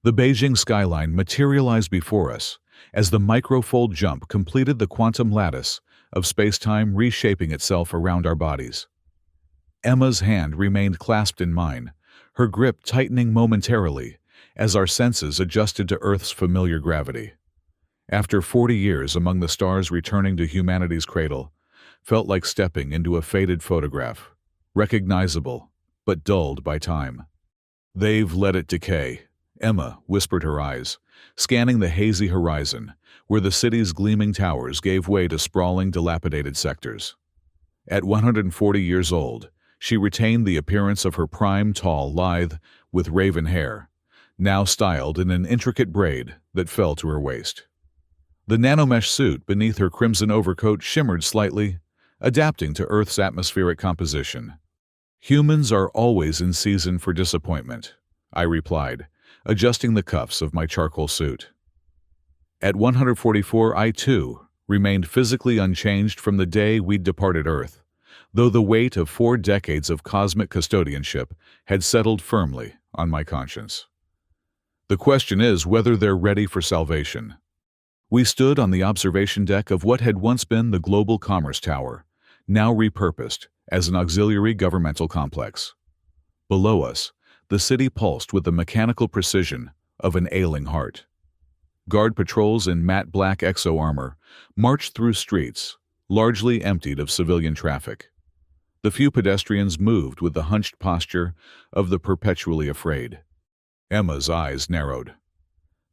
The Beijing skyline materialized before us as the microfold jump completed the quantum lattice of space-time reshaping itself around our bodies. Emma's hand remained clasped in mine, her grip tightening momentarily as our senses adjusted to Earth's familiar gravity. After 40 years among the stars returning to humanity's cradle, felt like stepping into a faded photograph, recognizable, but dulled by time. "They've let it decay," Emma whispered, her eyes scanning the hazy horizon, where the city's gleaming towers gave way to sprawling, dilapidated sectors. At 140 years old, she retained the appearance of her prime, tall, lithe, with raven hair, now styled in an intricate braid that fell to her waist. The nanomesh suit beneath her crimson overcoat shimmered slightly, adapting to Earth's atmospheric composition. "Humans are always in season for disappointment," I replied, adjusting the cuffs of my charcoal suit. At 144, I too remained physically unchanged from the day we'd departed Earth, though the weight of 4 decades of cosmic custodianship had settled firmly on my conscience. "The question is whether they're ready for salvation." We stood on the observation deck of what had once been the Global Commerce Tower, now repurposed as an auxiliary governmental complex. Below us, the city pulsed with the mechanical precision of an ailing heart. Guard patrols in matte black exo armor marched through streets, largely emptied of civilian traffic. The few pedestrians moved with the hunched posture of the perpetually afraid. Emma's eyes narrowed.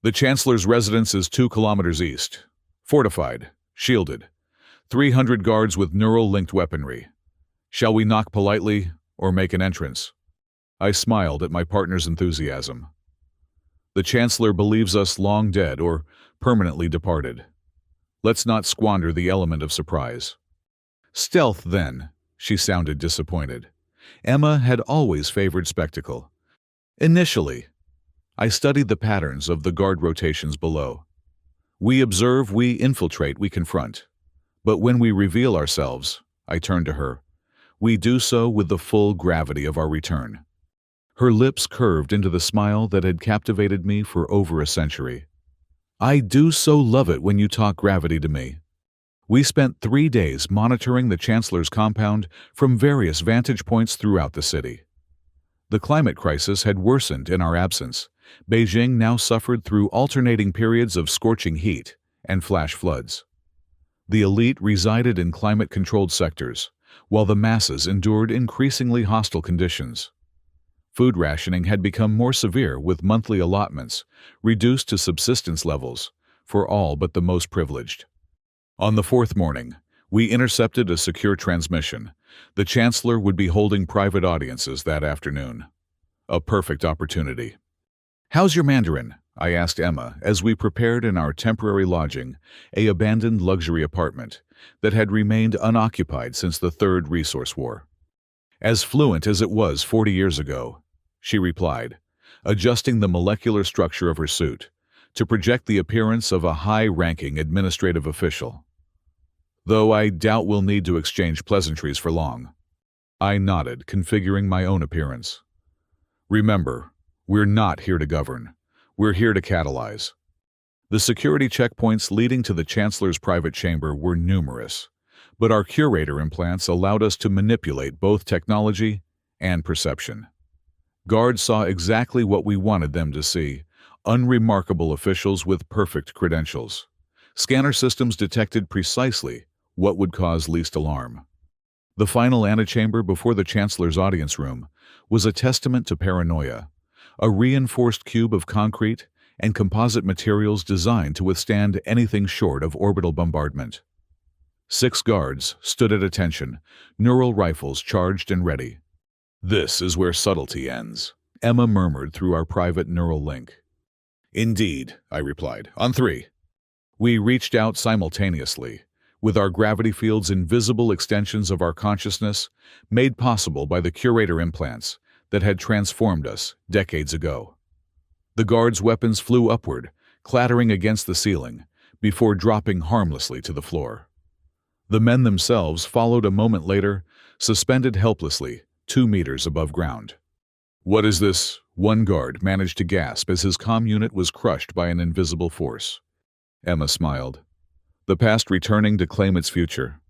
"The Chancellor's residence is 2 kilometers east. Fortified, shielded. 300 guards with neural-linked weaponry. Shall we knock politely or make an entrance?" I smiled at my partner's enthusiasm. "The Chancellor believes us long dead or permanently departed. Let's not squander the element of surprise." "Stealth, then," she sounded disappointed. Emma had always favored spectacle. "Initially." I studied the patterns of the guard rotations below. "We observe, we infiltrate, we confront. But when we reveal ourselves," I turned to her, "we do so with the full gravity of our return." Her lips curved into the smile that had captivated me for over a century. "I do so love it when you talk gravity to me." We spent 3 days monitoring the Chancellor's compound from various vantage points throughout the city. The climate crisis had worsened in our absence. Beijing now suffered through alternating periods of scorching heat and flash floods. The elite resided in climate-controlled sectors, while the masses endured increasingly hostile conditions. Food rationing had become more severe, with monthly allotments reduced to subsistence levels for all but the most privileged. On the 4th morning, we intercepted a secure transmission. The Chancellor would be holding private audiences that afternoon. A perfect opportunity. "How's your Mandarin?" I asked Emma as we prepared in our temporary lodging, an abandoned luxury apartment that had remained unoccupied since the Third Resource War. "As fluent as it was 40 years ago," she replied, adjusting the molecular structure of her suit to project the appearance of a high-ranking administrative official. "Though I doubt we'll need to exchange pleasantries for long." I nodded, configuring my own appearance. "Remember, we're not here to govern. We're here to catalyze." The security checkpoints leading to the Chancellor's private chamber were numerous, but our curator implants allowed us to manipulate both technology and perception. Guards saw exactly what we wanted them to see: unremarkable officials with perfect credentials. Scanner systems detected precisely what would cause least alarm. The final antechamber before the Chancellor's audience room was a testament to paranoia, a reinforced cube of concrete and composite materials designed to withstand anything short of orbital bombardment. 6 guards stood at attention, neural rifles charged and ready. "This is where subtlety ends," Emma murmured through our private neural link. "Indeed," I replied. "On 3. We reached out simultaneously, with our gravity fields invisible extensions of our consciousness made possible by the curator implants that had transformed us decades ago. The guards' weapons flew upward, clattering against the ceiling, before dropping harmlessly to the floor. The men themselves followed a moment later, suspended helplessly 2 meters above ground. "What is this One guard managed to gasp as his comm unit was crushed by an invisible force. Emma smiled, the past returning to claim its future.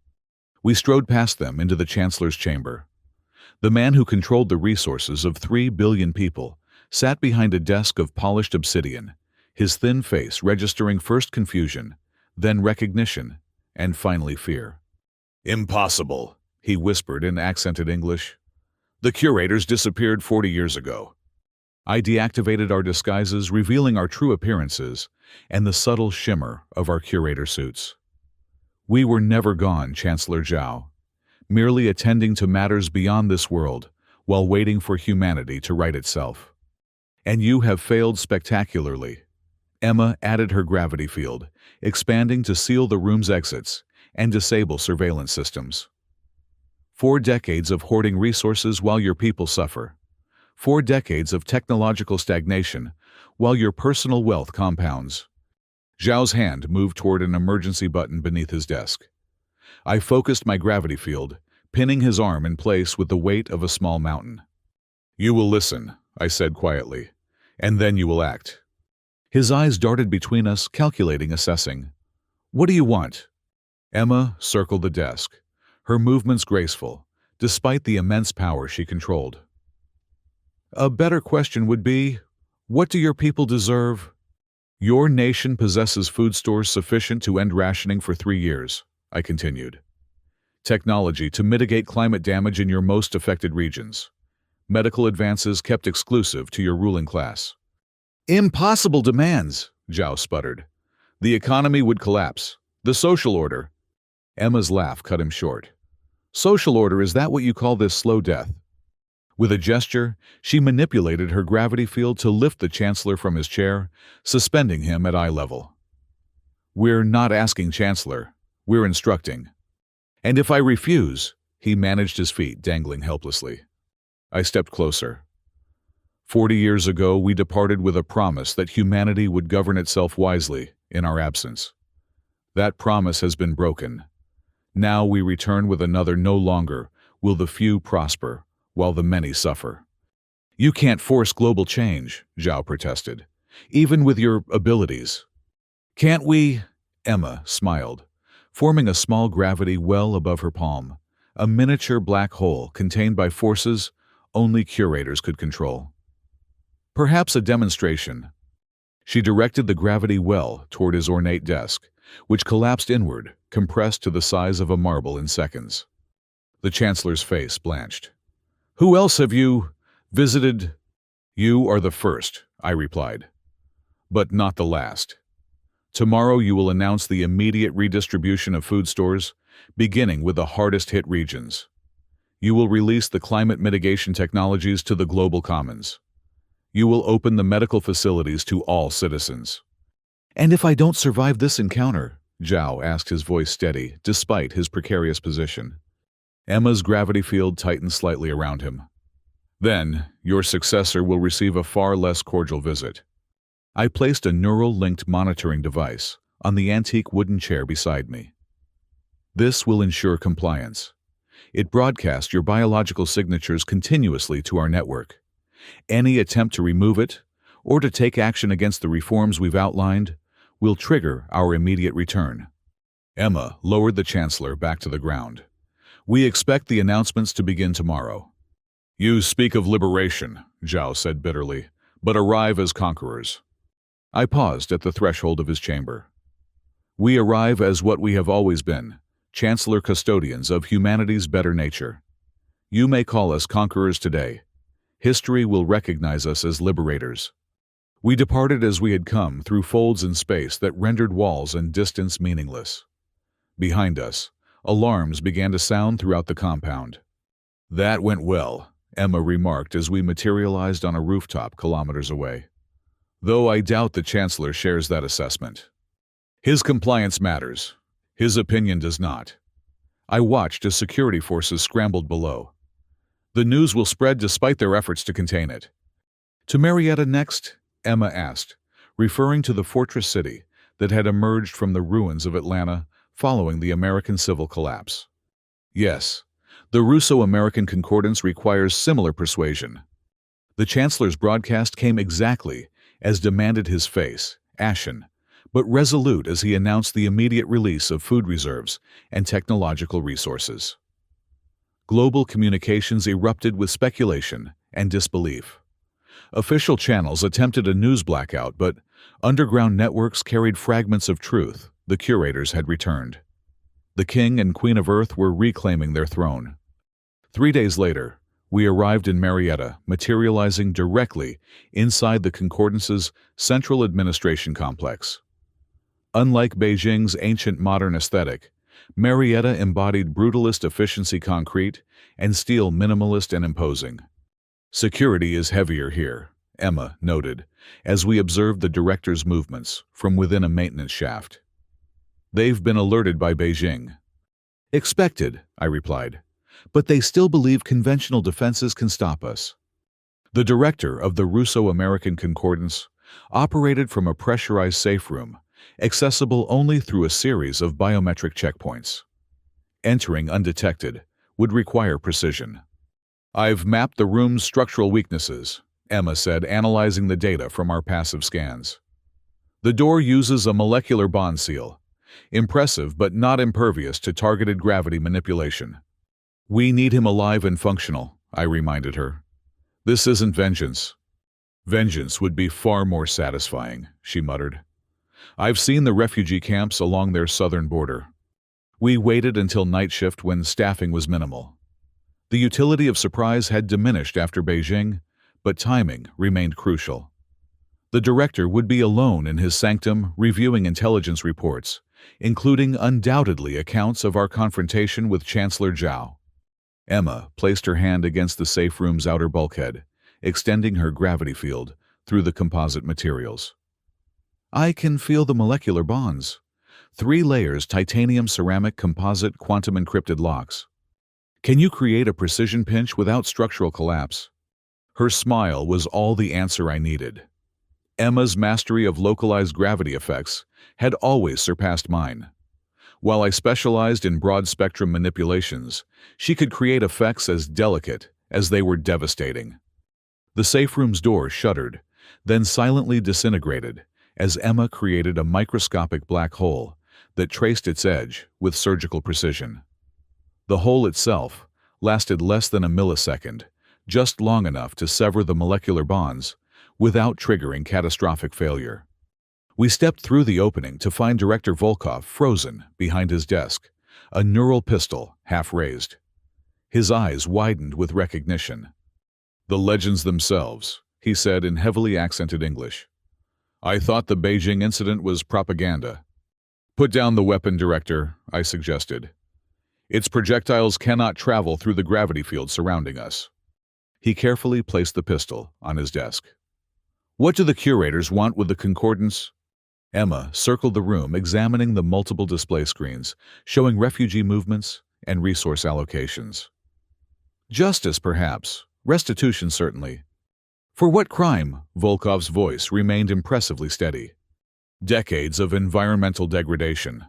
We strode past them into the Chancellor's chamber. The man who controlled the resources of 3 billion people sat behind a desk of polished obsidian, his thin face registering first confusion, then recognition, and finally fear. "Impossible," he whispered in accented English. "The Curators disappeared 40 years ago." I deactivated our disguises, revealing our true appearances and the subtle shimmer of our Curator suits. "We were never gone, Chancellor Zhao, merely attending to matters beyond this world while waiting for humanity to right itself. And you have failed spectacularly." Emma added her gravity field, expanding to seal the room's exits and disable surveillance systems. 4 decades of hoarding resources while your people suffer. 4 decades of technological stagnation while your personal wealth compounds. Zhao's hand moved toward an emergency button beneath his desk. I focused my gravity field, pinning his arm in place with the weight of a small mountain. "You will listen," I said quietly, "and then you will act." His eyes darted between us, calculating, assessing. "What do you want?" Emma circled the desk, her movements graceful, despite the immense power she controlled. "A better question would be, what do your people deserve?" "Your nation possesses food stores sufficient to end rationing for 3 years," I continued. "Technology to mitigate climate damage in your most affected regions. Medical advances kept exclusive to your ruling class." "Impossible demands," Zhao sputtered. "The economy would collapse. The social order." Emma's laugh cut him short. "Social order, is that what you call this slow death?" With a gesture, she manipulated her gravity field to lift the Chancellor from his chair, suspending him at eye level. "We're not asking, Chancellor. We're instructing." "And if I refuse?" He managed his feet, dangling helplessly. I stepped closer. 40 years ago, we departed with a promise that humanity would govern itself wisely in our absence. That promise has been broken. Now we return with another. No longer will the few prosper while the many suffer. "You can't force global change," Zhao protested, "even with your abilities." "Can't we?" Emma smiled, forming a small gravity well above her palm, a miniature black hole contained by forces only Curators could control. "Perhaps a demonstration." She directed the gravity well toward his ornate desk, which collapsed inward, compressed to the size of a marble in seconds. The Chancellor's face blanched. "Who else have you visited?" "You are the first," I replied, "but not the last. Tomorrow you will announce the immediate redistribution of food stores, beginning with the hardest-hit regions. You will release the climate mitigation technologies to the global commons. You will open the medical facilities to all citizens." "And if I don't survive this encounter?" Zhao asked, his voice steady, despite his precarious position. Emma's gravity field tightened slightly around him. "Then, your successor will receive a far less cordial visit." I placed a neural-linked monitoring device on the antique wooden chair beside me. "This will ensure compliance. It broadcasts your biological signatures continuously to our network. Any attempt to remove it, or to take action against the reforms we've outlined, will trigger our immediate return." Emma lowered the Chancellor back to the ground. "We expect the announcements to begin tomorrow." "You speak of liberation," Zhao said bitterly, "but arrive as conquerors." I paused at the threshold of his chamber. "We arrive as what we have always been, Chancellor custodians of humanity's better nature. You may call us conquerors today. History will recognize us as liberators. We departed as we had come, through folds in space that rendered walls and distance meaningless. Behind us, alarms began to sound throughout the compound. "That went well," Emma remarked as we materialized on a rooftop kilometers away. "Though I doubt the Chancellor shares that assessment. His compliance matters. His opinion does not." I watched as security forces scrambled below. "The news will spread despite their efforts to contain it." "To Marietta next?" Emma asked, referring to the fortress city that had emerged from the ruins of Atlanta following the American civil collapse. "Yes, the Russo-American Concordance requires similar persuasion." The Chancellor's broadcast came exactly as demanded, his face ashen, but resolute as he announced the immediate release of food reserves and technological resources. Global communications erupted with speculation and disbelief. Official channels attempted a news blackout, but underground networks carried fragments of truth. The Curators had returned. The King and Queen of Earth were reclaiming their throne. 3 days later, we arrived in Marietta, materializing directly inside the Concordance's central administration complex. Unlike Beijing's ancient modern aesthetic, Marietta embodied brutalist efficiency, concrete and steel, minimalist and imposing. Security is heavier here, Emma noted, as we observed the director's movements from within a maintenance shaft. They've been alerted by Beijing. Expected, I replied, but they still believe conventional defenses can stop us. The director of the Russo-American Concordance operated from a pressurized safe room, accessible only through a series of biometric checkpoints. Entering undetected would require precision. I've mapped the room's structural weaknesses, Emma said, analyzing the data from our passive scans. The door uses a molecular bond seal, impressive but not impervious to targeted gravity manipulation. We need him alive and functional, I reminded her. This isn't vengeance. Vengeance would be far more satisfying, she muttered. I've seen the refugee camps along their southern border. We waited until night shift when staffing was minimal. The utility of surprise had diminished after Beijing, but timing remained crucial. The director would be alone in his sanctum reviewing intelligence reports, including undoubtedly accounts of our confrontation with Chancellor Zhao. Emma placed her hand against the safe room's outer bulkhead, extending her gravity field through the composite materials. I can feel the molecular bonds. 3 layers, titanium, ceramic, composite, quantum encrypted locks. Can you create a precision pinch without structural collapse? Her smile was all the answer I needed. Emma's mastery of localized gravity effects had always surpassed mine. While I specialized in broad-spectrum manipulations, she could create effects as delicate as they were devastating. The safe room's door shuddered, then silently disintegrated as Emma created a microscopic black hole that traced its edge with surgical precision. The hole itself lasted less than a millisecond, just long enough to sever the molecular bonds without triggering catastrophic failure. We stepped through the opening to find Director Volkov frozen behind his desk, a neural pistol half raised. His eyes widened with recognition. The legends themselves, he said in heavily accented English. I thought the Beijing incident was propaganda. Put down the weapon, Director, I suggested. Its projectiles cannot travel through the gravity field surrounding us. He carefully placed the pistol on his desk. What do the Curators want with the Concordance? Emma circled the room, examining the multiple display screens, showing refugee movements and resource allocations. Justice, perhaps. Restitution, certainly. For what crime? Volkov's voice remained impressively steady. Decades of environmental degradation.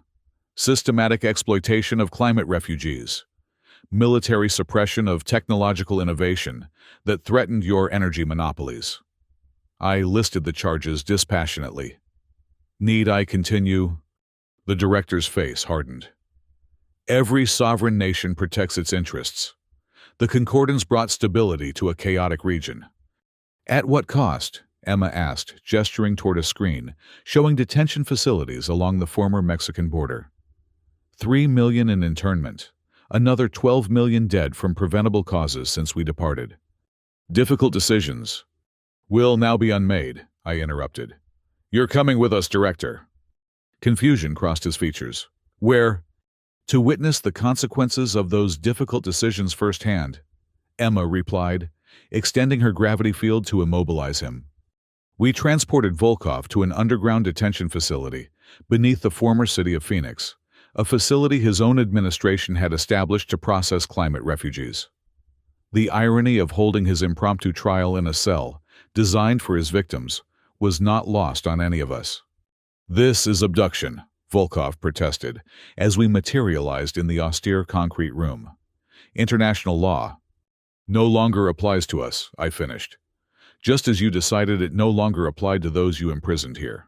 Systematic exploitation of climate refugees. Military suppression of technological innovation that threatened your energy monopolies. I listed the charges dispassionately. Need I continue? The director's face hardened. Every sovereign nation protects its interests. The Concordance brought stability to a chaotic region. At what cost? Emma asked, gesturing toward a screen, showing detention facilities along the former Mexican border. 3 million in internment, another 12 million dead from preventable causes since we departed. Difficult decisions will now be unmade, I interrupted. You're coming with us, Director. Confusion crossed his features. Where? To witness the consequences of those difficult decisions firsthand, Emma replied, extending her gravity field to immobilize him. We transported Volkov to an underground detention facility beneath the former city of Phoenix, a facility his own administration had established to process climate refugees. The irony of holding his impromptu trial in a cell designed for his victims was not lost on any of us. This is abduction, Volkov protested, as we materialized in the austere concrete room. International law no longer applies to us, I finished. just as you decided it no longer applied to those you imprisoned here.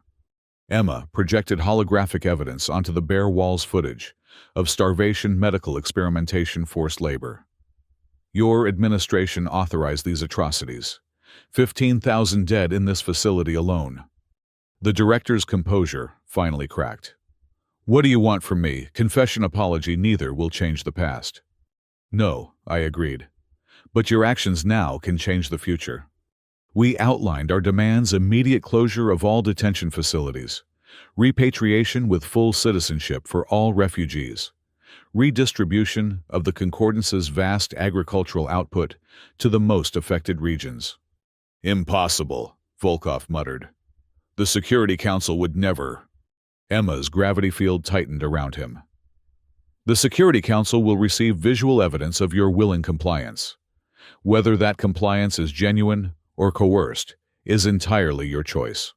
Emma projected holographic evidence onto the bare walls footage of starvation, medical experimentation, forced labor. Your administration authorized these atrocities. 15,000 dead in this facility alone. The director's composure finally cracked. What do you want from me? Confession, apology, neither will change the past. No, I agreed. But your actions now can change the future. We outlined our demands: immediate closure of all detention facilities, repatriation with full citizenship for all refugees, redistribution of the Concordance's vast agricultural output to the most affected regions. Impossible, Volkov muttered. The Security Council would never. Emma's gravity field tightened around him. The Security Council will receive visual evidence of your willing compliance. Whether that compliance is genuine or coerced is entirely your choice.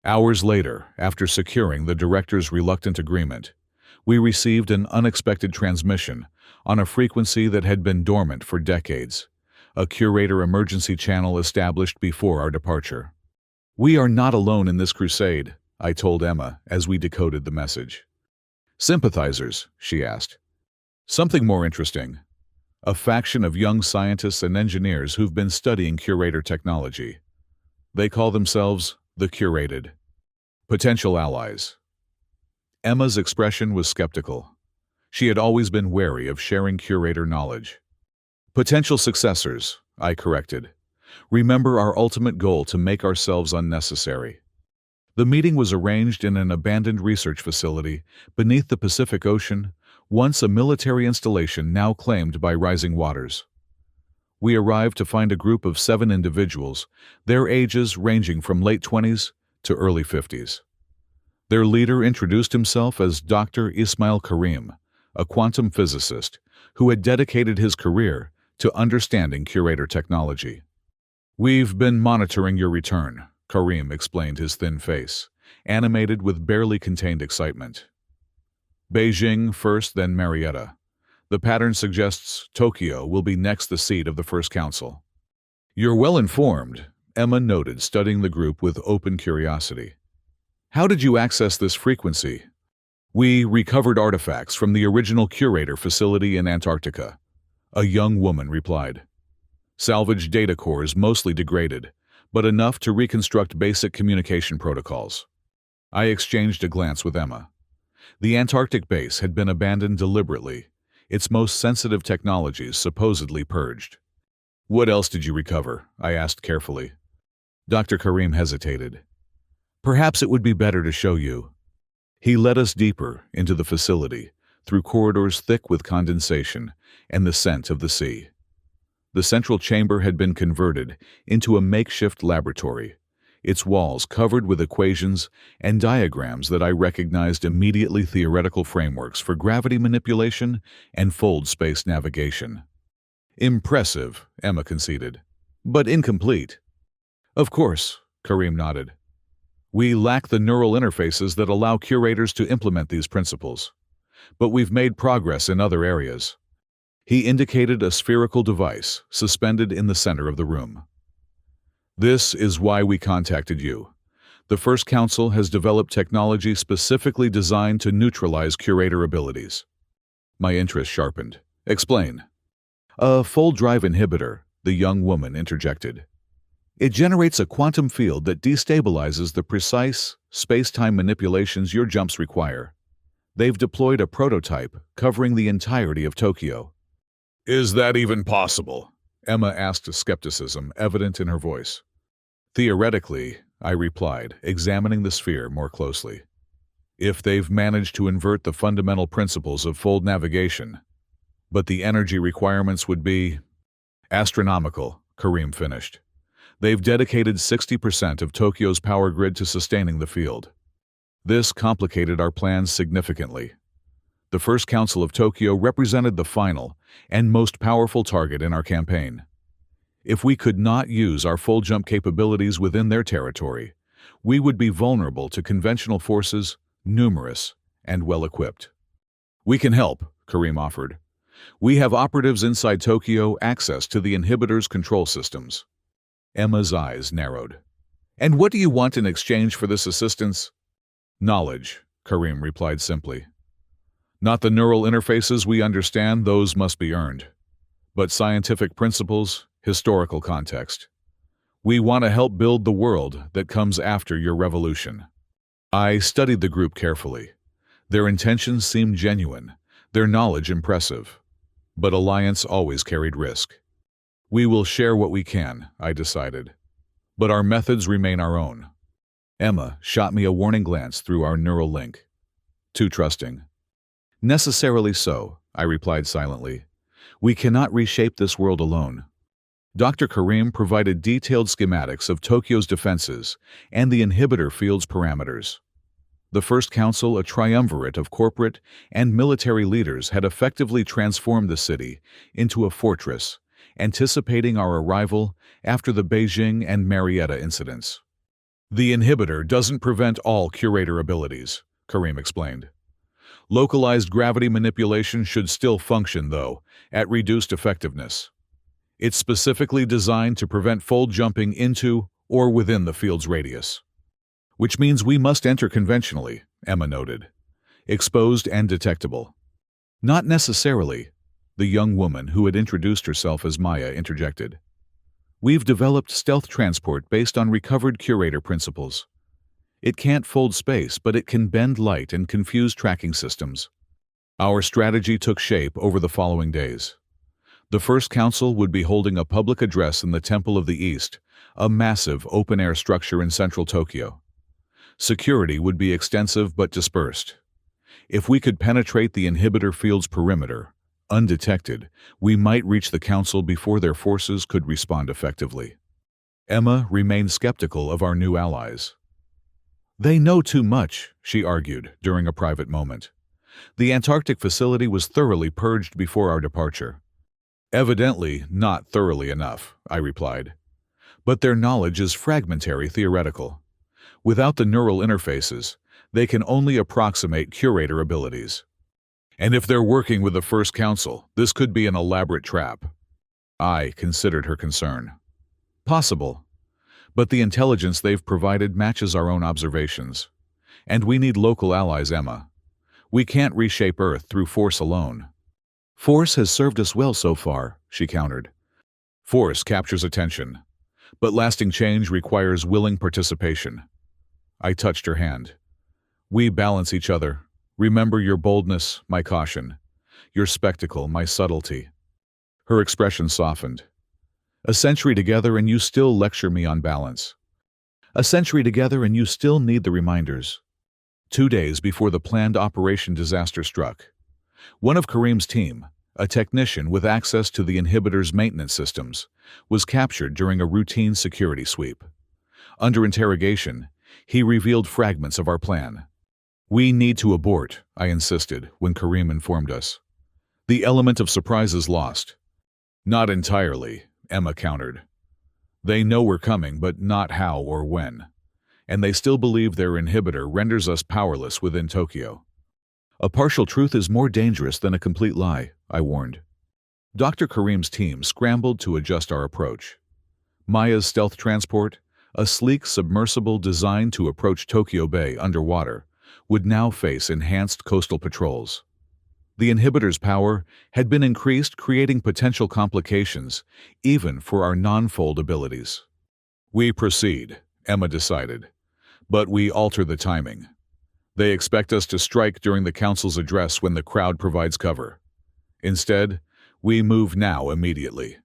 Hours later, after securing the director's reluctant agreement, we received an unexpected transmission on a frequency that had been dormant for decades, a Curator emergency channel established before our departure. We are not alone in this crusade, I told Emma as we decoded the message. Sympathizers, she asked. Something more interesting. A faction of young scientists and engineers who've been studying Curator technology. They call themselves the Curated. Potential allies. Emma's expression was skeptical. She had always been wary of sharing Curator knowledge. Potential successors, I corrected. Remember our ultimate goal: to make ourselves unnecessary. The meeting was arranged in an abandoned research facility beneath the Pacific Ocean, once a military installation, now claimed by rising waters. We arrived to find a group of 7 individuals, their ages ranging from late 20s to early 50s. Their leader introduced himself as Dr. Ismail Karim, a quantum physicist who had dedicated his career to understanding Curator technology. We've been monitoring your return, Karim explained, his thin face animated with barely contained excitement. Beijing first, then Marietta. The pattern suggests Tokyo will be next, the seat of the first council. You're well informed, Emma noted, studying the group with open curiosity. How did you access this frequency? We recovered artifacts from the original Curator facility in Antarctica, a young woman replied. Salvaged data cores, mostly degraded, but enough to reconstruct basic communication protocols. I exchanged a glance with Emma. The Antarctic base had been abandoned deliberately, its most sensitive technologies supposedly purged. What else did you recover? I asked carefully. Dr. Karim hesitated. Perhaps it would be better to show you. He led us deeper into the facility, through corridors thick with condensation and the scent of the sea. The central chamber had been converted into a makeshift laboratory, its walls covered with equations and diagrams that I recognized immediately: theoretical frameworks for gravity manipulation and fold space navigation. Impressive, Emma conceded, but incomplete. Of course, Karim nodded. We lack the neural interfaces that allow Curators to implement these principles. But we've made progress in other areas. He indicated a spherical device suspended in the center of the room. This is why we contacted you. The First Council has developed technology specifically designed to neutralize Curator abilities. My interest sharpened. Explain. A fold drive inhibitor, the young woman interjected. It generates a quantum field that destabilizes the precise space-time manipulations your jumps require. They've deployed a prototype covering the entirety of Tokyo. Is that even possible? Emma asked, skepticism evident in her voice. Theoretically, I replied, examining the sphere more closely. If they've managed to invert the fundamental principles of fold navigation. But the energy requirements would be astronomical, Karim finished. They've dedicated 60% of Tokyo's power grid to sustaining the field. This complicated our plans significantly. The First Council of Tokyo represented the final and most powerful target in our campaign. If we could not use our full jump capabilities within their territory, we would be vulnerable to conventional forces, numerous and well-equipped. We can help, Karim offered. We have operatives inside Tokyo, access to the inhibitor's control systems. Emma's eyes narrowed. "And what do you want in exchange for this assistance?" "Knowledge," Karim replied simply. "Not the neural interfaces we understand, those must be earned. But scientific principles, historical context. We want to help build the world that comes after your revolution." I studied the group carefully. Their intentions seemed genuine, their knowledge impressive. But alliance always carried risk. "We will share what we can," I decided. "But our methods remain our own." Emma shot me a warning glance through our neural link. "Too trusting." "Necessarily so," I replied silently. "We cannot reshape this world alone." Dr. Karim provided detailed schematics of Tokyo's defenses and the inhibitor field's parameters. The First Council, a triumvirate of corporate and military leaders, had effectively transformed the city into a fortress, anticipating our arrival after the Beijing and Marietta incidents. "The inhibitor doesn't prevent all curator abilities," Karim explained. "Localized gravity manipulation should still function, though, at reduced effectiveness. It's specifically designed to prevent fold jumping into or within the field's radius." "Which means we must enter conventionally," Emma noted. "Exposed and detectable." "Not necessarily," the young woman who had introduced herself as Maya interjected. "We've developed stealth transport based on recovered curator principles. It can't fold space, but it can bend light and confuse tracking systems." Our strategy took shape over the following days. The First Council would be holding a public address in the Temple of the East, a massive open-air structure in central Tokyo. Security would be extensive but dispersed. If we could penetrate the inhibitor field's perimeter, undetected, we might reach the Council before their forces could respond effectively. Emma remained skeptical of our new allies. "They know too much," she argued during a private moment. "The Antarctic facility was thoroughly purged before our departure." "Evidently not thoroughly enough," I replied. "But their knowledge is fragmentary theoretical. Without the neural interfaces, they can only approximate curator abilities. And if they're working with the First Council, this could be an elaborate trap." I considered her concern. "Possible. But the intelligence they've provided matches our own observations. And we need local allies, Emma. We can't reshape Earth through force alone." "Force has served us well so far," she countered. "Force captures attention. But lasting change requires willing participation." I touched her hand. "We balance each other. Remember your boldness, my caution. Your spectacle, my subtlety." Her expression softened. "A century together and you still lecture me on balance. A century together and you still need the reminders." 2 days before the planned operation disaster struck, one of Karim's team, a technician with access to the inhibitor's maintenance systems, was captured during a routine security sweep. Under interrogation, he revealed fragments of our plan. "We need to abort," I insisted when Karim informed us. "The element of surprise is lost." "Not entirely," Emma countered. "They know we're coming, but not how or when. And they still believe their inhibitor renders us powerless within Tokyo." "A partial truth is more dangerous than a complete lie," I warned. Dr. Karim's team scrambled to adjust our approach. Maya's stealth transport, a sleek submersible designed to approach Tokyo Bay underwater, would now face enhanced coastal patrols. The inhibitor's power had been increased, creating potential complications, even for our non-fold abilities. "We proceed," Emma decided, "but we alter the timing. They expect us to strike during the Council's address when the crowd provides cover. Instead, we move now immediately."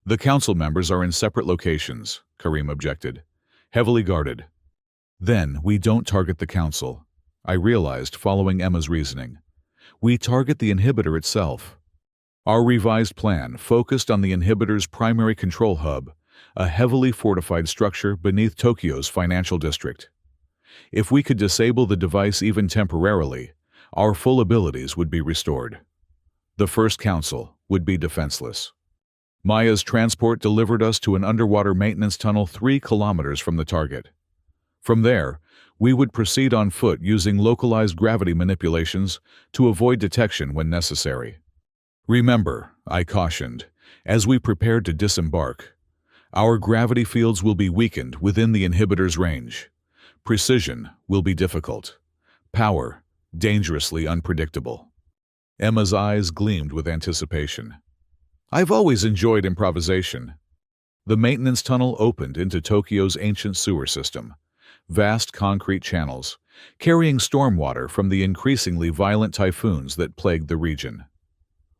"The Council members are in separate locations," Karim objected, "heavily guarded." "Then we don't target the Council," I realized following Emma's reasoning. "We target the inhibitor itself." Our revised plan focused on the inhibitor's primary control hub, a heavily fortified structure beneath Tokyo's financial district. If we could disable the device even temporarily, our full abilities would be restored. The First Council would be defenseless. Maya's transport delivered us to an underwater maintenance tunnel 3 kilometers from the target. From there, we would proceed on foot using localized gravity manipulations to avoid detection when necessary. "Remember," I cautioned, as we prepared to disembark, Our gravity fields will be weakened within the inhibitor's range. Precision will be difficult. Power, dangerously unpredictable. Emma's eyes gleamed with anticipation. I've always enjoyed improvisation. The maintenance tunnel opened into Tokyo's ancient sewer system, vast concrete channels, carrying stormwater from the increasingly violent typhoons that plagued the region.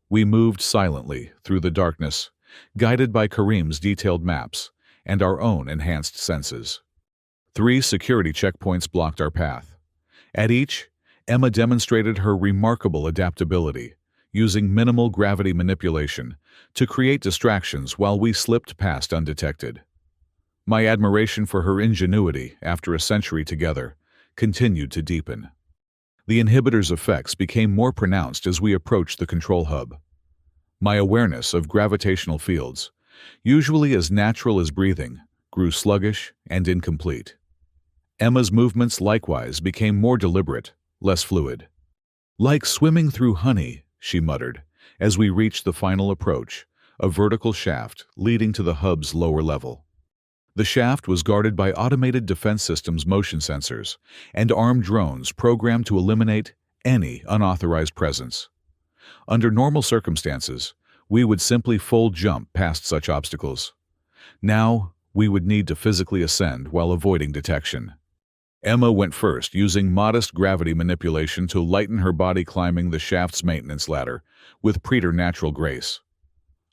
We moved silently through the darkness, guided by Karim's detailed maps and our own enhanced senses. 3 security checkpoints blocked our path. At each, Emma demonstrated her remarkable adaptability, using minimal gravity manipulation to create distractions while we slipped past undetected. My admiration for her ingenuity after a century together continued to deepen. The inhibitor's effects became more pronounced as we approached the control hub. My awareness of gravitational fields, usually as natural as breathing, grew sluggish and incomplete. Emma's movements likewise became more deliberate, less fluid. Like swimming through honey, she muttered, as we reached the final approach, a vertical shaft leading to the hub's lower level. The shaft was guarded by automated defense systems' motion sensors and armed drones programmed to eliminate any unauthorized presence. Under normal circumstances, we would simply full jump past such obstacles. Now, we would need to physically ascend while avoiding detection. Emma went first, using modest gravity manipulation to lighten her body climbing the shaft's maintenance ladder with preternatural grace.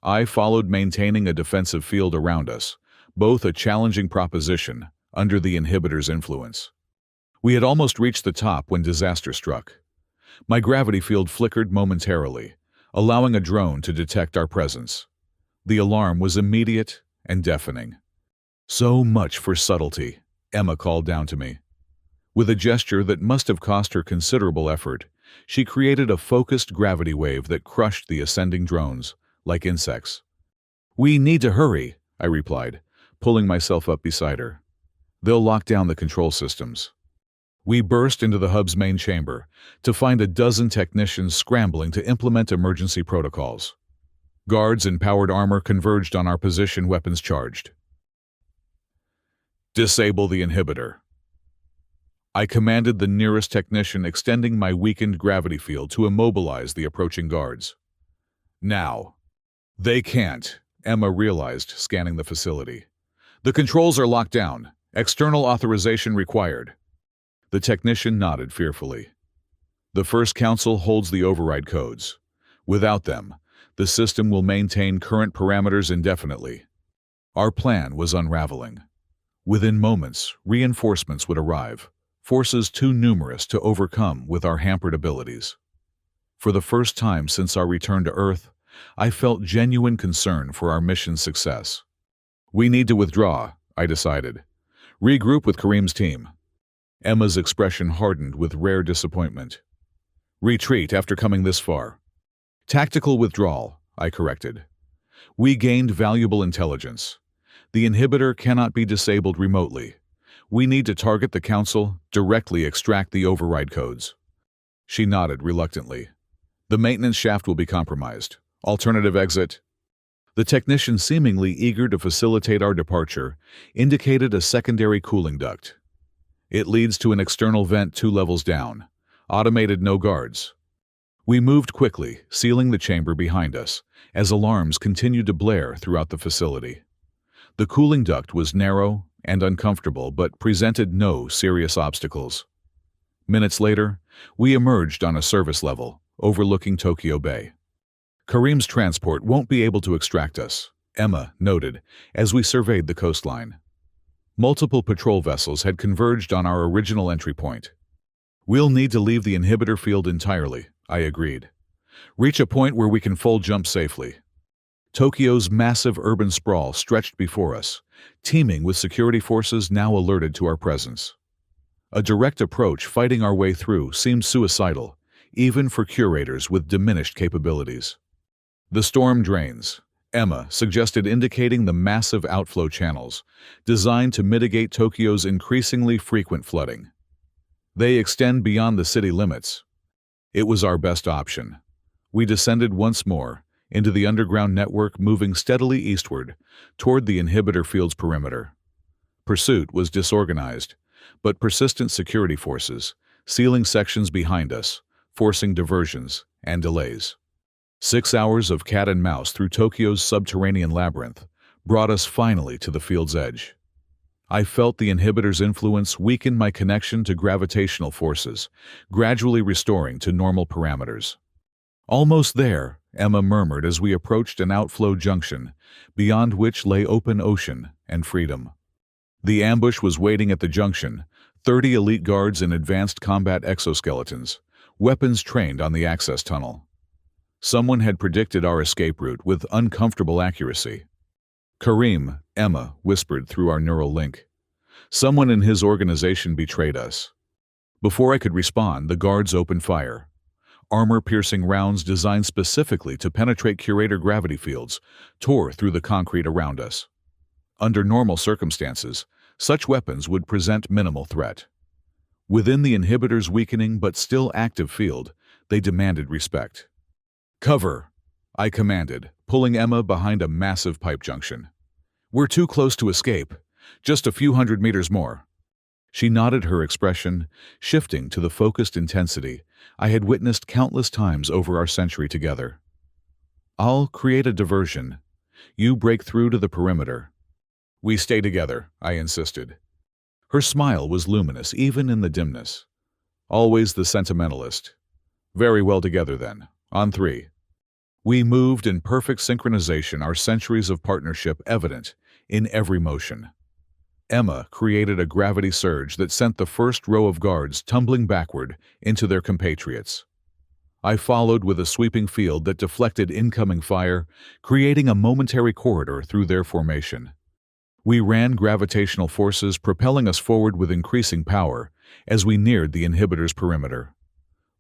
I followed, maintaining a defensive field around us, both a challenging proposition under the inhibitor's influence. We had almost reached the top when disaster struck. My gravity field flickered momentarily, allowing a drone to detect our presence. The alarm was immediate and deafening. "So much for subtlety," Emma called down to me. With a gesture that must have cost her considerable effort, she created a focused gravity wave that crushed the ascending drones, like insects. "We need to hurry," I replied, pulling myself up beside her. "They'll lock down the control systems." We burst into the hub's main chamber to find a dozen technicians scrambling to implement emergency protocols. Guards in powered armor converged on our position, weapons charged. "Disable the inhibitor." I commanded the nearest technician, extending my weakened gravity field to immobilize the approaching guards. "Now." "They can't," Emma realized, scanning the facility. "The controls are locked down. External authorization required." The technician nodded fearfully. "The First Council holds the override codes. Without them, the system will maintain current parameters indefinitely." Our plan was unraveling. Within moments, reinforcements would arrive, forces too numerous to overcome with our hampered abilities. For the first time since our return to Earth, I felt genuine concern for our mission's success. "We need to withdraw," I decided. "Regroup with Karim's team." Emma's expression hardened with rare disappointment. "Retreat after coming this far." "Tactical withdrawal," I corrected. "We gained valuable intelligence. The inhibitor cannot be disabled remotely. We need to target the Council, directly extract the override codes." She nodded reluctantly. "The maintenance shaft will be compromised. Alternative exit?" The technician, seemingly eager to facilitate our departure, indicated a secondary cooling duct. "It leads to an external vent 2 levels down. Automated, no guards." We moved quickly, sealing the chamber behind us, as alarms continued to blare throughout the facility. The cooling duct was narrow and uncomfortable, but presented no serious obstacles. Minutes later, we emerged on a service level, overlooking Tokyo Bay. "Karim's transport won't be able to extract us," Emma noted as we surveyed the coastline. Multiple patrol vessels had converged on our original entry point. "We'll need to leave the inhibitor field entirely," I agreed. "Reach a point where we can full jump safely." Tokyo's massive urban sprawl stretched before us, teeming with security forces now alerted to our presence. A direct approach fighting our way through seemed suicidal, even for curators with diminished capabilities. "The storm drains," Emma suggested, indicating the massive outflow channels, designed to mitigate Tokyo's increasingly frequent flooding. "They extend beyond the city limits." It was our best option. We descended once more, into the underground network moving steadily eastward toward the inhibitor field's perimeter. Pursuit was disorganized, but persistent security forces, sealing sections behind us, forcing diversions and delays. 6 hours of cat and mouse through Tokyo's subterranean labyrinth brought us finally to the field's edge. I felt the inhibitor's influence weaken my connection to gravitational forces, gradually restoring to normal parameters. "Almost there," Emma murmured as we approached an outflow junction, beyond which lay open ocean and freedom. The ambush was waiting at the junction, 30 elite guards in advanced combat exoskeletons, weapons trained on the access tunnel. Someone had predicted our escape route with uncomfortable accuracy. "Karim," Emma whispered through our neural link. "Someone in his organization betrayed us." Before I could respond, the guards opened fire. Armor-piercing rounds designed specifically to penetrate Curator gravity fields tore through the concrete around us. Under normal circumstances, such weapons would present minimal threat. Within the inhibitor's weakening but still active field, they demanded respect. "Cover," I commanded, pulling Emma behind a massive pipe junction. "We're too close to escape. Just a few hundred meters more." She nodded, her expression shifting to the focused intensity I had witnessed countless times over our century together. "I'll create a diversion. You break through to the perimeter." "We stay together," I insisted. Her smile was luminous even in the dimness. Always the sentimentalist. "Very well, together then. On 3. We moved in perfect synchronization, our centuries of partnership evident in every motion. Emma created a gravity surge that sent the first row of guards tumbling backward into their compatriots. I followed with a sweeping field that deflected incoming fire, creating a momentary corridor through their formation. We ran gravitational forces propelling us forward with increasing power as we neared the inhibitor's perimeter.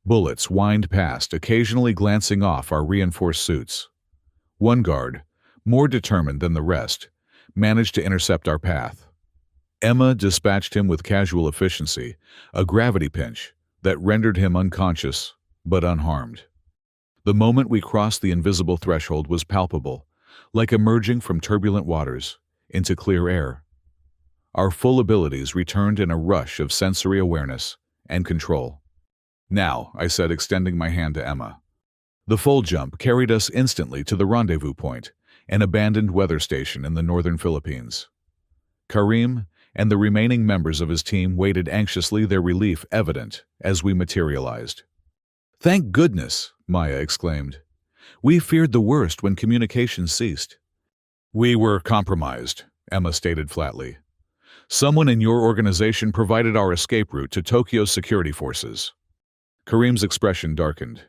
Bullets whined past, occasionally glancing off our reinforced suits. One guard, more determined than the rest, managed to intercept our path. Emma dispatched him with casual efficiency, a gravity pinch that rendered him unconscious but unharmed. The moment we crossed the invisible threshold was palpable, like emerging from turbulent waters into clear air. Our full abilities returned in a rush of sensory awareness and control. "Now," I said, extending my hand to Emma. The full jump carried us instantly to the rendezvous point, an abandoned weather station in the northern Philippines. Karim and the remaining members of his team waited anxiously, their relief evident as we materialized. "Thank goodness," Maya exclaimed. "We feared the worst when communication ceased." "We were compromised," Emma stated flatly. "Someone in your organization provided our escape route to Tokyo's security forces." Karim's expression darkened.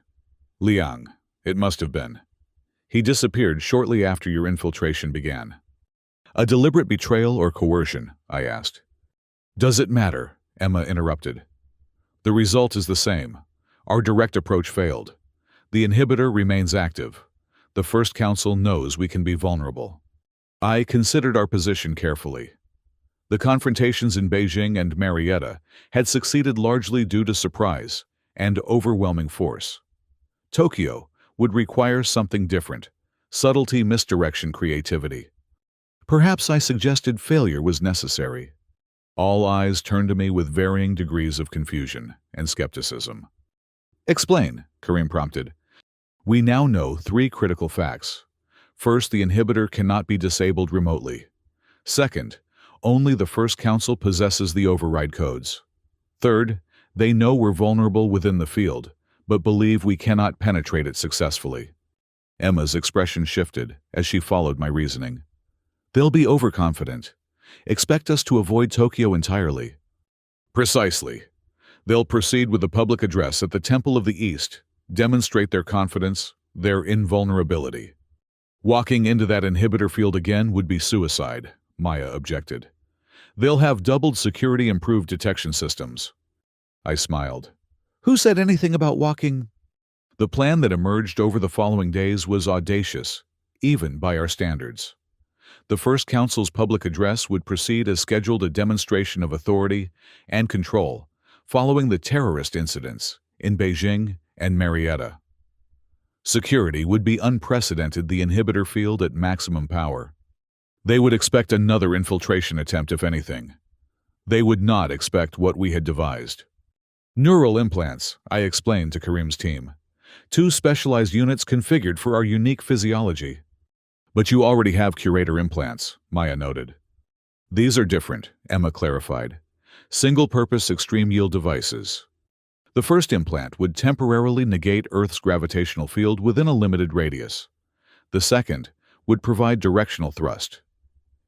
"Liang, it must have been. He disappeared shortly after your infiltration began." "A deliberate betrayal or coercion?" I asked. "Does it matter?" Emma interrupted. "The result is the same. Our direct approach failed. The inhibitor remains active. The First Council knows we can be vulnerable." I considered our position carefully. The confrontations in Beijing and Marietta had succeeded largely due to surprise and overwhelming force. Tokyo would require something different: subtlety, misdirection, creativity. Perhaps I suggested failure was necessary. All eyes turned to me with varying degrees of confusion and skepticism. "Explain," Karim prompted. "We now know 3 critical facts. First, the inhibitor cannot be disabled remotely. Second, only the First Council possesses the override codes. Third, they know we're vulnerable within the field, but believe we cannot penetrate it successfully." Emma's expression shifted as she followed my reasoning. "They'll be overconfident. Expect us to avoid Tokyo entirely." "Precisely. They'll proceed with a public address at the Temple of the East, demonstrate their confidence, their invulnerability." "Walking into that inhibitor field again would be suicide," Maya objected. "They'll have doubled security, improved detection systems." I smiled. "Who said anything about walking?" The plan that emerged over the following days was audacious, even by our standards. The First Council's public address would proceed as scheduled, a demonstration of authority and control, following the terrorist incidents in Beijing and Marietta. Security would be unprecedented, the inhibitor field at maximum power. They would expect another infiltration attempt if anything. They would not expect what we had devised. Neural implants, I explained to Karim's team. 2 specialized units configured for our unique physiology. But you already have curator implants, Maya noted. These are different, Emma clarified. Single-purpose extreme-yield devices. The first implant would temporarily negate Earth's gravitational field within a limited radius. The second would provide directional thrust.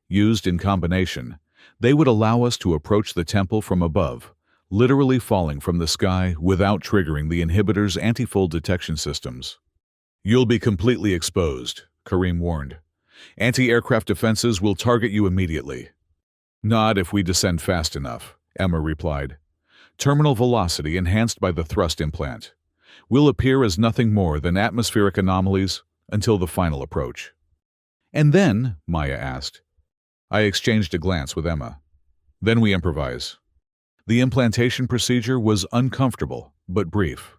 Used in combination, they would allow us to approach the temple from above, literally falling from the sky without triggering the inhibitor's anti-fold detection systems. You'll be completely exposed, Karim warned. Anti-aircraft defenses will target you immediately. Not if we descend fast enough, Emma replied. Terminal velocity enhanced by the thrust implant will appear as nothing more than atmospheric anomalies until the final approach. And then, Maya asked. I exchanged a glance with Emma. Then we improvise. The implantation procedure was uncomfortable, but brief.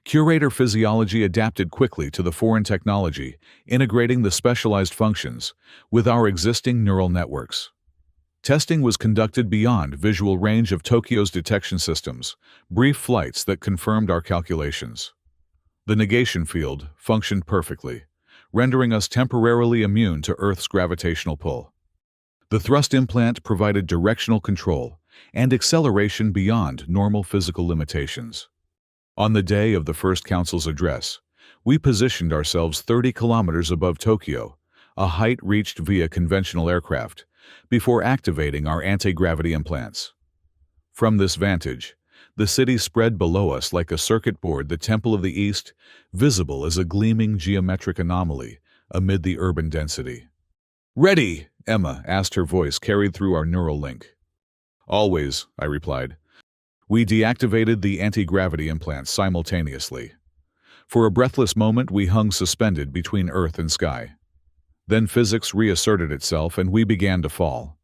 Curator physiology adapted quickly to the foreign technology, integrating the specialized functions with our existing neural networks. Testing was conducted beyond visual range of Tokyo's detection systems, brief flights that confirmed our calculations. The negation field functioned perfectly, rendering us temporarily immune to Earth's gravitational pull. The thrust implant provided directional control and acceleration beyond normal physical limitations. On the day of the first council's address, we positioned ourselves 30 kilometers above Tokyo, a height reached via conventional aircraft, before activating our anti-gravity implants. From this vantage, the city spread below us like a circuit board, the Temple of the East, visible as a gleaming geometric anomaly amid the urban density. "Ready?" Emma asked, her voice carried through our neural link. "Always," I replied. We deactivated the anti-gravity implants simultaneously. For a breathless moment, we hung suspended between Earth and sky. Then physics reasserted itself and we began to fall.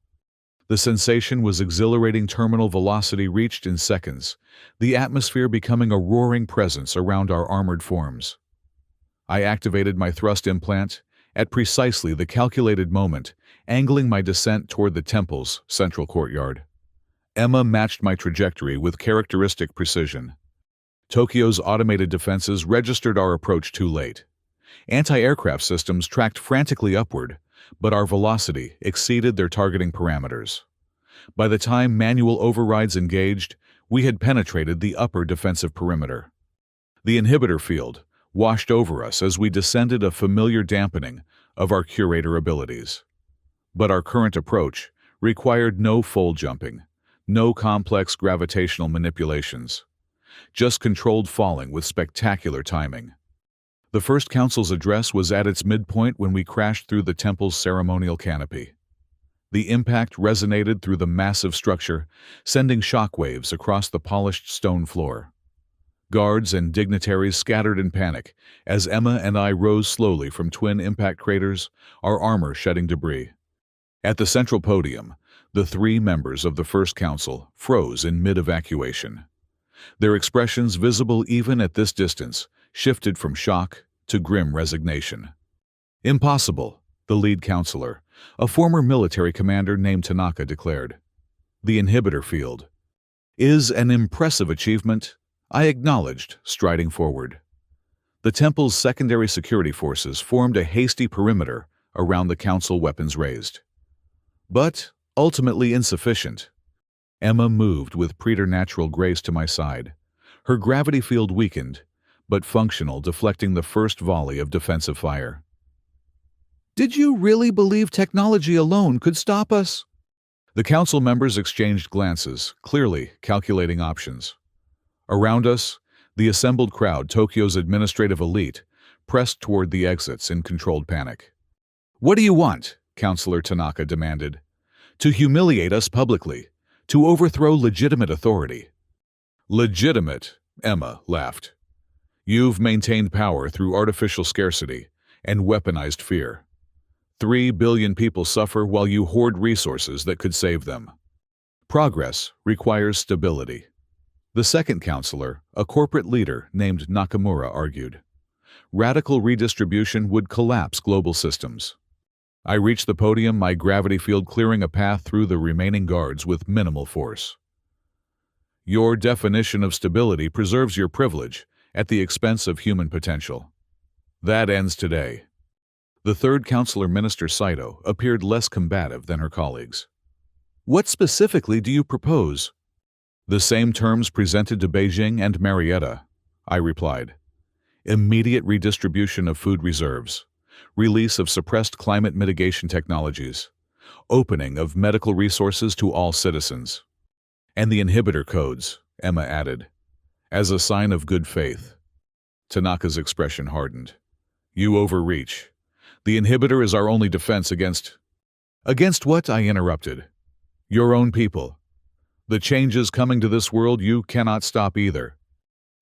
The sensation was exhilarating. Terminal velocity reached in seconds, the atmosphere becoming a roaring presence around our armored forms. I activated my thrust implant at precisely the calculated moment, angling my descent toward the temple's central courtyard. Emma matched my trajectory with characteristic precision. Tokyo's automated defenses registered our approach too late. Anti-aircraft systems tracked frantically upward, but our velocity exceeded their targeting parameters. By the time manual overrides engaged, we had penetrated the upper defensive perimeter. The inhibitor field washed over us as we descended, a familiar dampening of our curator abilities. But our current approach required no fold jumping, no complex gravitational manipulations, just controlled falling with spectacular timing. The first council's address was at its midpoint when we crashed through the temple's ceremonial canopy. The impact resonated through the massive structure, sending shockwaves across the polished stone floor. Guards and dignitaries scattered in panic as Emma and I rose slowly from twin impact craters, our armor shedding debris. At the central podium, the 3 members of the first council froze in mid-evacuation. Their expressions, visible even at this distance, shifted from shock to grim resignation. "Impossible," the lead counselor, a former military commander named Tanaka, declared. "The inhibitor field is an impressive achievement," I acknowledged, striding forward. The temple's secondary security forces formed a hasty perimeter around the council, weapons raised. But ultimately insufficient. Emma moved with preternatural grace to my side. Her gravity field weakened, but functional, deflecting the first volley of defensive fire. "Did you really believe technology alone could stop us?" The council members exchanged glances, clearly calculating options. Around us, the assembled crowd, Tokyo's administrative elite, pressed toward the exits in controlled panic. "What do you want?" Councilor Tanaka demanded. "To humiliate us publicly, to overthrow legitimate authority." "Legitimate," Emma laughed. "You've maintained power through artificial scarcity and weaponized fear. 3 billion people suffer while you hoard resources that could save them. Progress requires stability." The second counselor, a corporate leader named Nakamura, argued. radical redistribution would collapse global systems. I reached the podium, my gravity field clearing a path through the remaining guards with minimal force. Your definition of stability preserves your privilege at the expense of human potential. That ends today. The third counselor, Minister Saito, appeared less combative than her colleagues. What specifically do you propose? The same terms presented to Beijing and Marietta, I replied. Immediate redistribution of food reserves, release of suppressed climate mitigation technologies, opening of medical resources to all citizens. And the inhibitor codes, Emma added, as a sign of good faith. Tanaka's expression hardened. You overreach. The inhibitor is our only defense against... Against what? I interrupted. Your own people. The changes coming to this world you cannot stop either.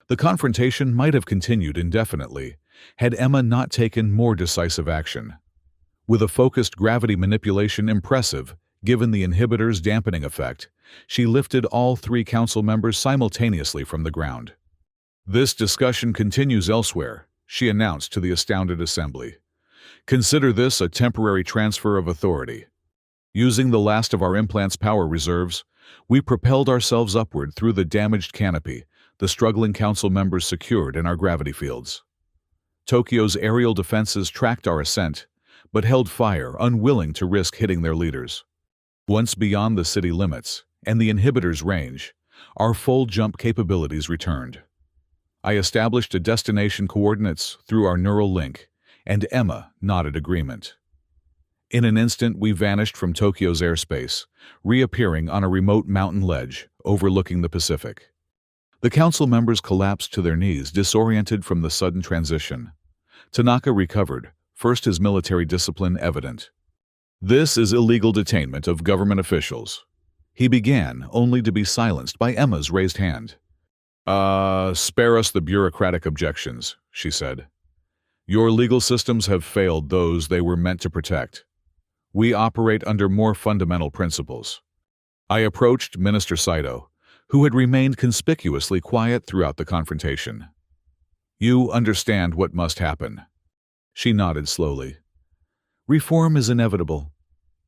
The confrontation might have continued indefinitely had Emma not taken more decisive action. With a focused gravity manipulation impressive, given the inhibitor's dampening effect, she lifted all three council members simultaneously from the ground. This discussion continues elsewhere, she announced to the astounded assembly. Consider this a temporary transfer of authority. Using the last of our implant's power reserves, we propelled ourselves upward through the damaged canopy the struggling council members secured in our gravity fields. Tokyo's aerial defenses tracked our ascent, but held fire, unwilling to risk hitting their leaders. Once beyond the city limits and the inhibitor's range, our full jump capabilities returned. I established a destination coordinates through our neural link, and Emma nodded agreement. In an instant, we vanished from Tokyo's airspace, reappearing on a remote mountain ledge overlooking the Pacific. The council members collapsed to their knees, disoriented from the sudden transition. Tanaka recovered, first his military discipline evident. This is illegal detainment of government officials. He began, only to be silenced by Emma's raised hand. Spare us the bureaucratic objections, she said. Your legal systems have failed those they were meant to protect. We operate under more fundamental principles. I approached Minister Saito, who had remained conspicuously quiet throughout the confrontation. You understand what must happen. She nodded slowly. Reform is inevitable.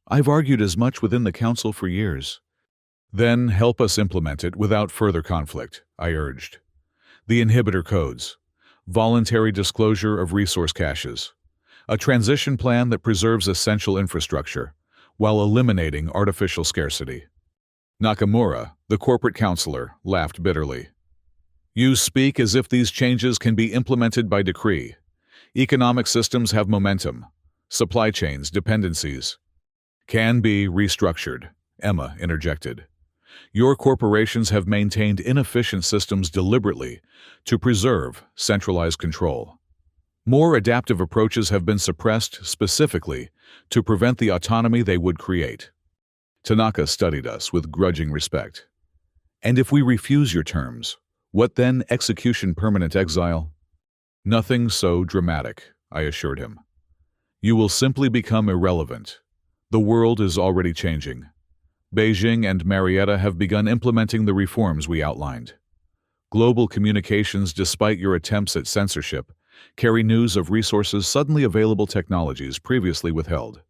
I've argued as much within the council for years. Then help us implement it without further conflict, I urged. The inhibitor codes, voluntary disclosure of resource caches, a transition plan that preserves essential infrastructure while eliminating artificial scarcity. Nakamura, the corporate counselor, laughed bitterly. You speak as if these changes can be implemented by decree. Economic systems have momentum. Supply chains, dependencies. Can be restructured, Emma interjected. Your corporations have maintained inefficient systems deliberately to preserve centralized control. More adaptive approaches have been suppressed specifically to prevent the autonomy they would create. Tanaka studied us with grudging respect. And if we refuse your terms, what then? Execution, permanent exile? Nothing so dramatic, I assured him. You will simply become irrelevant. The world is already changing. Beijing and Marietta have begun implementing the reforms we outlined. Global communications, despite your attempts at censorship, carry news of resources suddenly available, technologies previously withheld.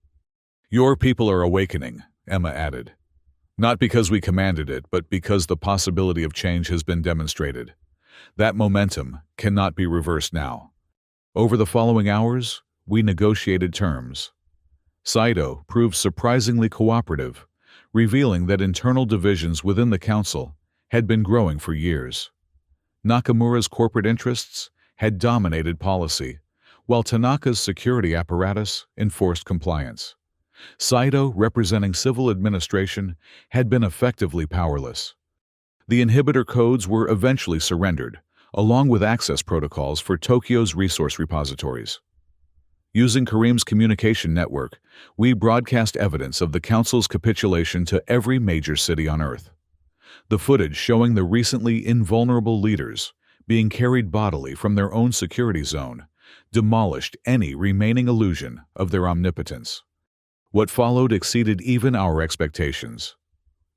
Your people are awakening, Emma added. Not because we commanded it, but because the possibility of change has been demonstrated. That momentum cannot be reversed now. Over the following hours, we negotiated terms. Saito proved surprisingly cooperative, revealing that internal divisions within the council had been growing for years. Nakamura's corporate interests had dominated policy, while Tanaka's security apparatus enforced compliance. Saito, representing civil administration, had been effectively powerless. The inhibitor codes were eventually surrendered, along with access protocols for Tokyo's resource repositories. Using Kareem's communication network, we broadcast evidence of the Council's capitulation to every major city on Earth. The footage showing the recently invulnerable leaders being carried bodily from their own security zone demolished any remaining illusion of their omnipotence. What followed exceeded even our expectations.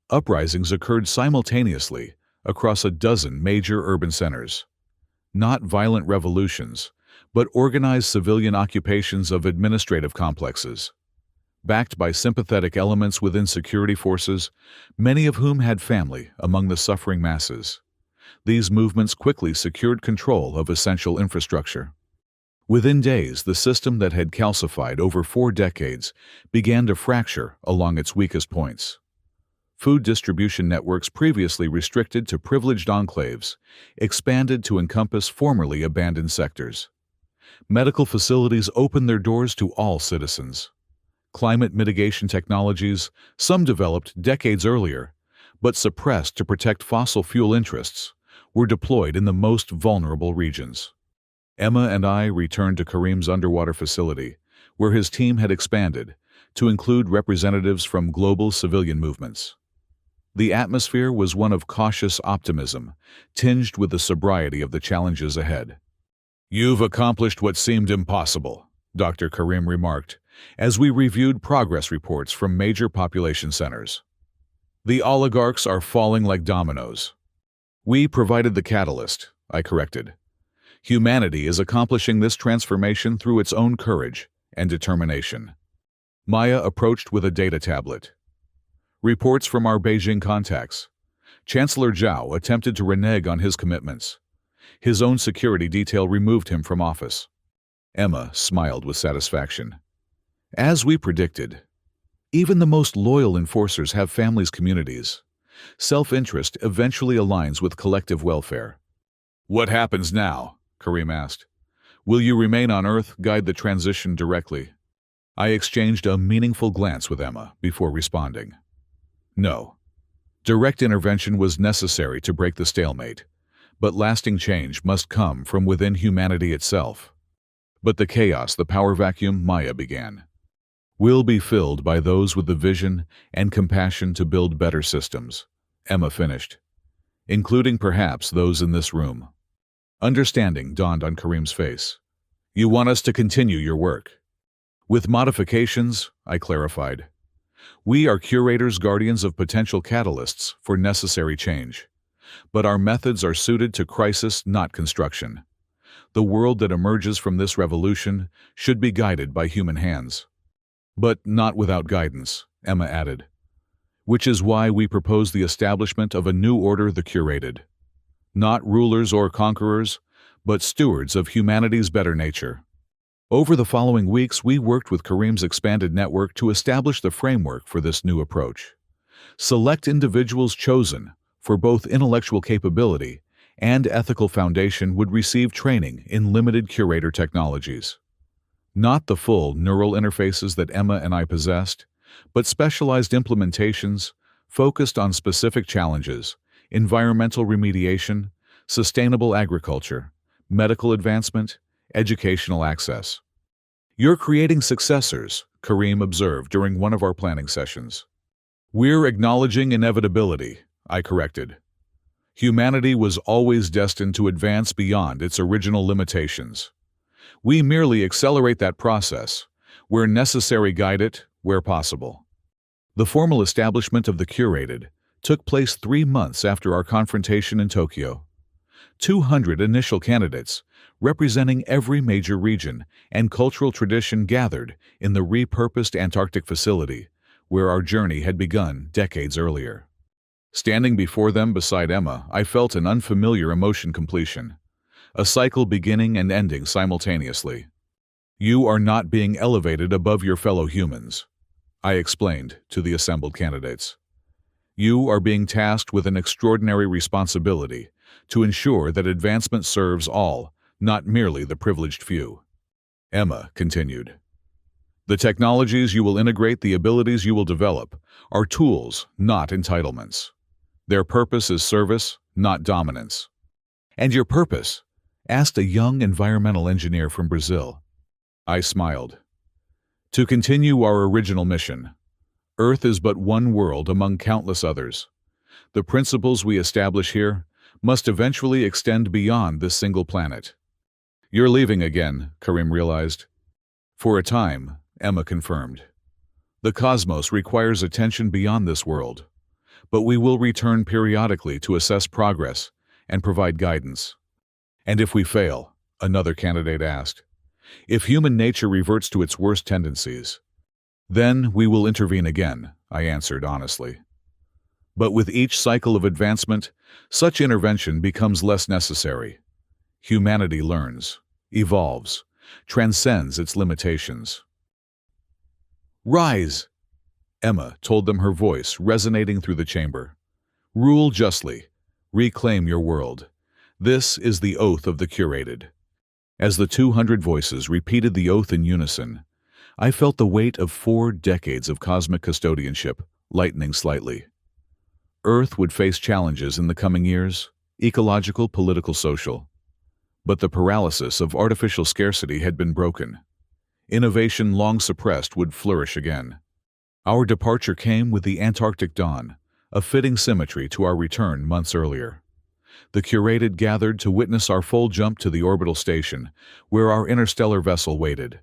Uprisings occurred simultaneously across a dozen major urban centers. Not violent revolutions, but organized civilian occupations of administrative complexes. Backed by sympathetic elements within security forces, many of whom had family among the suffering masses. These movements quickly secured control of essential infrastructure. Within days, the system that had calcified over 4 decades began to fracture along its weakest points. Food distribution networks previously restricted to privileged enclaves expanded to encompass formerly abandoned sectors. Medical facilities opened their doors to all citizens. Climate mitigation technologies, some developed decades earlier, but suppressed to protect fossil fuel interests, were deployed in the most vulnerable regions. Emma and I returned to Karim's underwater facility, where his team had expanded, to include representatives from global civilian movements. The atmosphere was one of cautious optimism, tinged with the sobriety of the challenges ahead. "You've accomplished what seemed impossible," Dr. Karim remarked, as we reviewed progress reports from major population centers. "The oligarchs are falling like dominoes." "We provided the catalyst," I corrected. "Humanity is accomplishing this transformation through its own courage and determination." Maya approached with a data tablet. Reports from our Beijing contacts. Chancellor Zhao attempted to renege on his commitments. His own security detail removed him from office. Emma smiled with satisfaction. As we predicted, even the most loyal enforcers have families, communities. Self-interest eventually aligns with collective welfare. "What happens now?" Karim asked. "Will you remain on Earth, guide the transition directly?" I exchanged a meaningful glance with Emma before responding. No. Direct intervention was necessary to break the stalemate, but lasting change must come from within humanity itself. But the chaos, the power vacuum Maya began, will be filled by those with the vision and compassion to build better systems, Emma finished, including perhaps those in this room. Understanding dawned on Karim's face. "You want us to continue your work?" "With modifications," I clarified. "We are curators, guardians of potential catalysts for necessary change. But our methods are suited to crisis, not construction. The world that emerges from this revolution should be guided by human hands." "But not without guidance," Emma added. "Which is why we propose the establishment of a new order, the Curated. Not rulers or conquerors, but stewards of humanity's better nature." Over the following weeks, we worked with Karim's expanded network to establish the framework for this new approach. Select individuals chosen for both intellectual capability and ethical foundation would receive training in limited curator technologies. Not the full neural interfaces that Emma and I possessed, but specialized implementations focused on specific challenges: environmental remediation, sustainable agriculture, medical advancement, educational access. "You're creating successors," Karim observed during one of our planning sessions. "We're acknowledging inevitability," I corrected. "Humanity was always destined to advance beyond its original limitations. We merely accelerate that process, where necessary, guide it where possible." The formal establishment of the Curated took place 3 months after our confrontation in Tokyo. 200 initial candidates, representing every major region and cultural tradition, gathered in the repurposed Antarctic facility, where our journey had begun decades earlier. Standing before them beside Emma, I felt an unfamiliar emotion: completion. A cycle beginning and ending simultaneously. "You are not being elevated above your fellow humans," I explained to the assembled candidates. "You are being tasked with an extraordinary responsibility to ensure that advancement serves all, not merely the privileged few." Emma continued. "The technologies you will integrate, the abilities you will develop, are tools, not entitlements. Their purpose is service, not dominance." "And your purpose?" asked a young environmental engineer from Brazil. I smiled. "To continue our original mission. Earth is but one world among countless others. The principles we establish here must eventually extend beyond this single planet." "You're leaving again," Karim realized. "For a time," Emma confirmed. "The cosmos requires attention beyond this world, but we will return periodically to assess progress and provide guidance. And if we fail, Another candidate asked. If human nature reverts to its worst tendencies, then we will intervene again, I answered honestly. But with each cycle of advancement, such intervention becomes less necessary. Humanity learns, evolves, transcends its limitations. Rise, Emma told them, her voice resonating through the chamber. Rule justly. Reclaim your world. This is the oath of the curated. As the 200 voices repeated the oath in unison, I felt the weight of 4 decades of cosmic custodianship lightening slightly. Earth would face challenges in the coming years, ecological, political, social. But the paralysis of artificial scarcity had been broken. Innovation long suppressed would flourish again. Our departure came with the Antarctic dawn, a fitting symmetry to our return months earlier. The curated gathered to witness our full jump to the orbital station, where our interstellar vessel waited.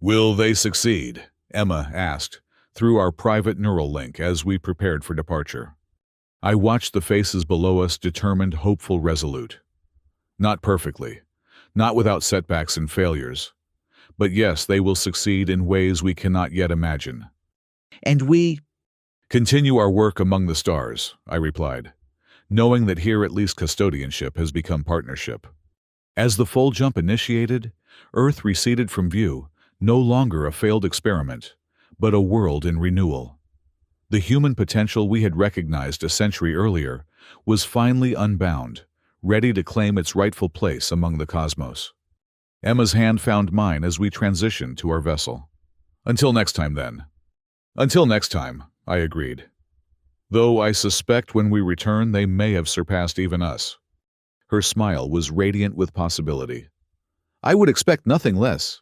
Will they succeed? Emma asked, through our private neural link as we prepared for departure. I watched the faces below us, determined, hopeful, resolute. Not perfectly, not without setbacks and failures. But yes, they will succeed in ways we cannot yet imagine. And we continue our work among the stars, I replied, knowing that here at least custodianship has become partnership. As the full jump initiated, Earth receded from view, no longer a failed experiment, but a world in renewal. The human potential we had recognized a century earlier was finally unbound, ready to claim its rightful place among the cosmos. Emma's hand found mine as we transitioned to our vessel. Until next time, then. Until next time, I agreed. Though I suspect when we return they may have surpassed even us. Her smile was radiant with possibility. I would expect nothing less.